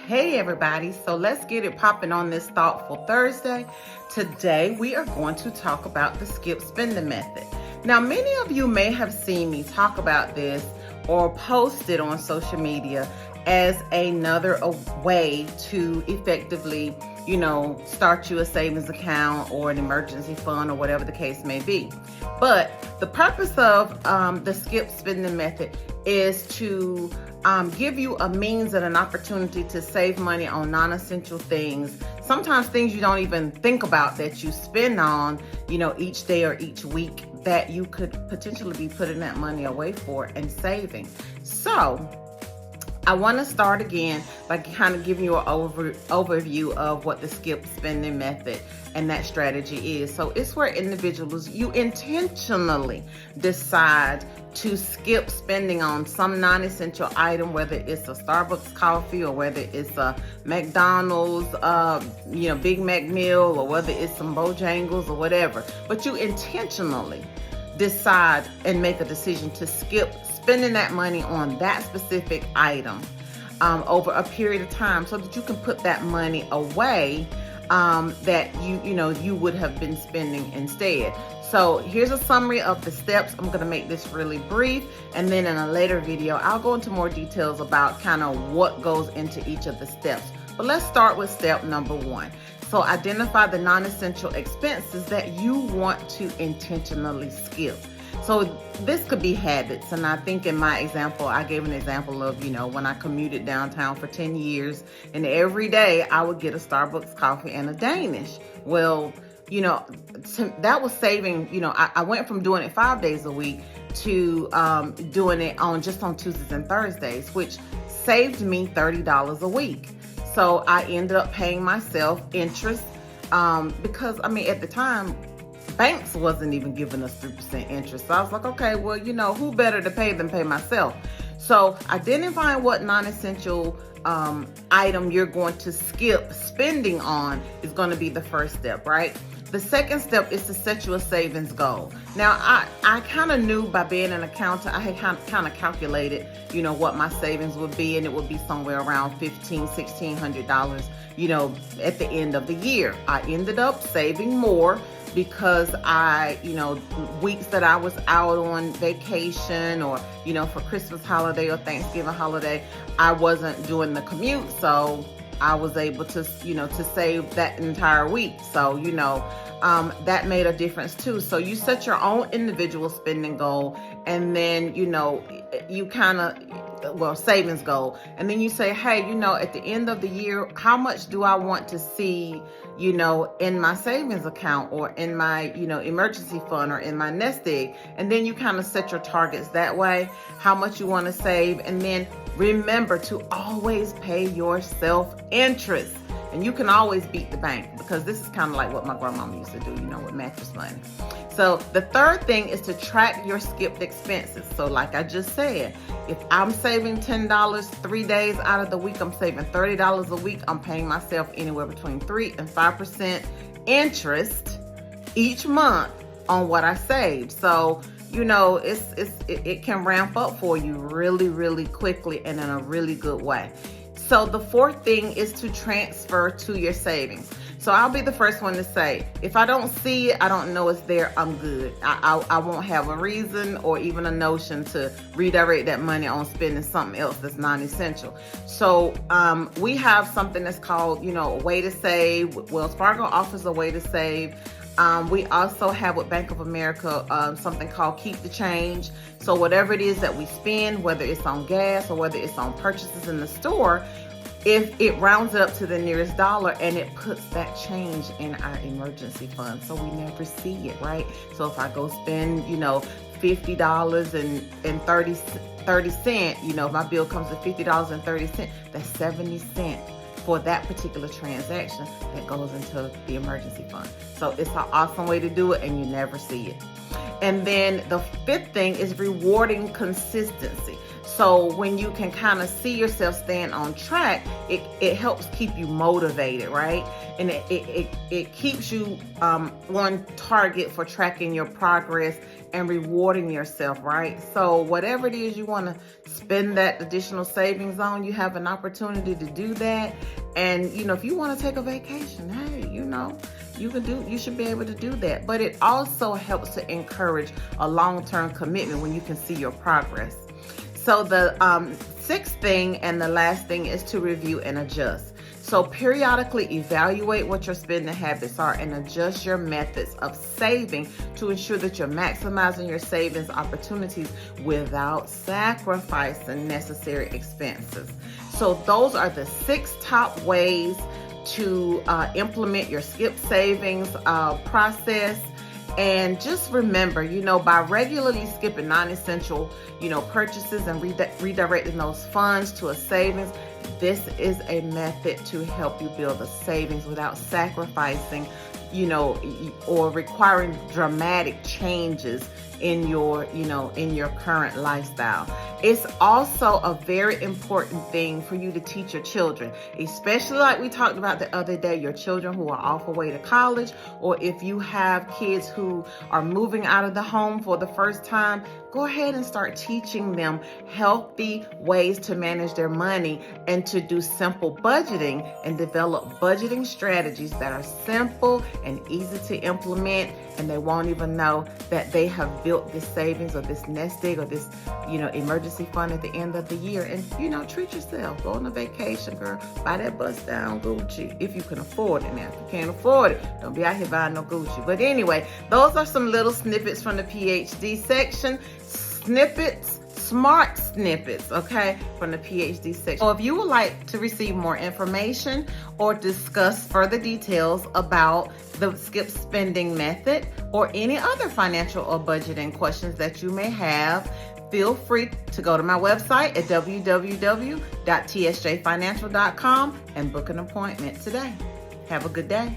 Hey everybody, so let's get it popping on this Thoughtful Thursday. Today we are going to talk about the skip spending method. Now, many of you may have seen me talk about this or post it on social media as another way to effectively, start you a savings account or an emergency fund or whatever the case may be. But the purpose of the skip spending method is to give you a means and an opportunity to save money on non-essential things. Sometimes things you don't even think about that you spend on, each day or each week that you could potentially be putting that money away for and saving. So I want to start again by kind of giving you an overview of what the skip spending method and that strategy is. So it's where individuals, you intentionally decide to skip spending on some non-essential item, whether it's a Starbucks coffee or whether it's a McDonald's, Big Mac meal, or whether it's some Bojangles or whatever. But you intentionally decide and make a decision to skip spending that money on that specific item over a period of time so that you can put that money away that you would have been spending instead. So here's a summary of the steps. I'm going to make this really brief, and then in a later video I'll go into more details about kind of what goes into each of the steps. But let's start with step number 1. So identify the non-essential expenses that you want to intentionally skip. So this could be habits. And I think in my example, I gave an example of, when I commuted downtown for 10 years and every day I would get a Starbucks coffee and a Danish. Well, that was saving, I went from doing it 5 days a week to doing it on Tuesdays and Thursdays, which saved me $30 a week. So I ended up paying myself interest because, at the time, banks wasn't even giving us 3% interest. So I was like, okay, well, who better to pay than pay myself? So identifying what non-essential item you're going to skip spending on is going to be the first step, right? The second step is to set you a savings goal. Now, I kind of knew by being an accountant, I had kind of calculated, what my savings would be, and it would be somewhere around $1,500, $1,600, at the end of the year. I ended up saving more because weeks that I was out on vacation or, for Christmas holiday or Thanksgiving holiday, I wasn't doing the commute. So I was able to, to save that entire week. So, that made a difference too. So you set your own individual spending goal, and then, you kind of, savings goal. And then you say, hey, at the end of the year, how much do I want to see, in my savings account or in my, emergency fund or in my nest egg? And then you kind of set your targets that way, how much you want to save. And then remember to always pay yourself interest. And you can always beat the bank, because this is kind of like what my grandmama used to do, with mattress money. So the third thing is to track your skipped expenses. So like I just said, if I'm saving $10 3 days out of the week, I'm saving $30 a week. I'm paying myself anywhere between 3 and 5% interest each month on what I saved. So, it can ramp up for you really, really quickly and in a really good way. So the fourth thing is to transfer to your savings. So I'll be the first one to say, if I don't see it, I don't know it's there, I'm good. I won't have a reason or even a notion to redirect that money on spending something else that's non-essential. So we have something that's called, a way to save. Wells Fargo offers a way to save. We also have with Bank of America something called Keep the Change. So whatever it is that we spend, whether it's on gas or whether it's on purchases in the store, if it rounds it up to the nearest dollar, and it puts that change in our emergency fund, so we never see it, right? So if I go spend, $50 and 30 cents, if my bill comes to $50.30, that's 70 cents for that particular transaction that goes into the emergency fund. So it's an awesome way to do it, and you never see it. And then the fifth thing is rewarding consistency. So when you can kind of see yourself staying on track, it helps keep you motivated, right? And it keeps you on target for tracking your progress and rewarding yourself, right? So whatever it is you want to spend that additional savings on, you have an opportunity to do that. And, if you want to take a vacation, hey, you should be able to do that. But it also helps to encourage a long-term commitment when you can see your progress. So the sixth thing and the last thing is to review and adjust. So periodically evaluate what your spending habits are and adjust your methods of saving to ensure that you're maximizing your savings opportunities without sacrificing necessary expenses. So those are the 6 top ways to implement your skip savings process. And just remember, by regularly skipping non-essential, purchases and redirecting those funds to a savings, this is a method to help you build a savings without sacrificing, or requiring dramatic changes in your current lifestyle. It's also a very important thing for you to teach your children, especially like we talked about the other day, your children who are off away to college, or if you have kids who are moving out of the home for the first time, go ahead and start teaching them healthy ways to manage their money and to do simple budgeting and develop budgeting strategies that are simple and easy to implement, and they won't even know that they have built this savings or this nest egg or this, emergency fund at the end of the year. And, treat yourself. Go on a vacation, girl. Buy that bust down Gucci if you can afford it. Now, if you can't afford it, don't be out here buying no Gucci. But anyway, those are some little snippets from the PhD section. Smart snippets, okay, from the PhD section. So if you would like to receive more information or discuss further details about the skip spending method or any other financial or budgeting questions that you may have, feel free to go to my website at www.tsjfinancial.com and book an appointment today. Have a good day.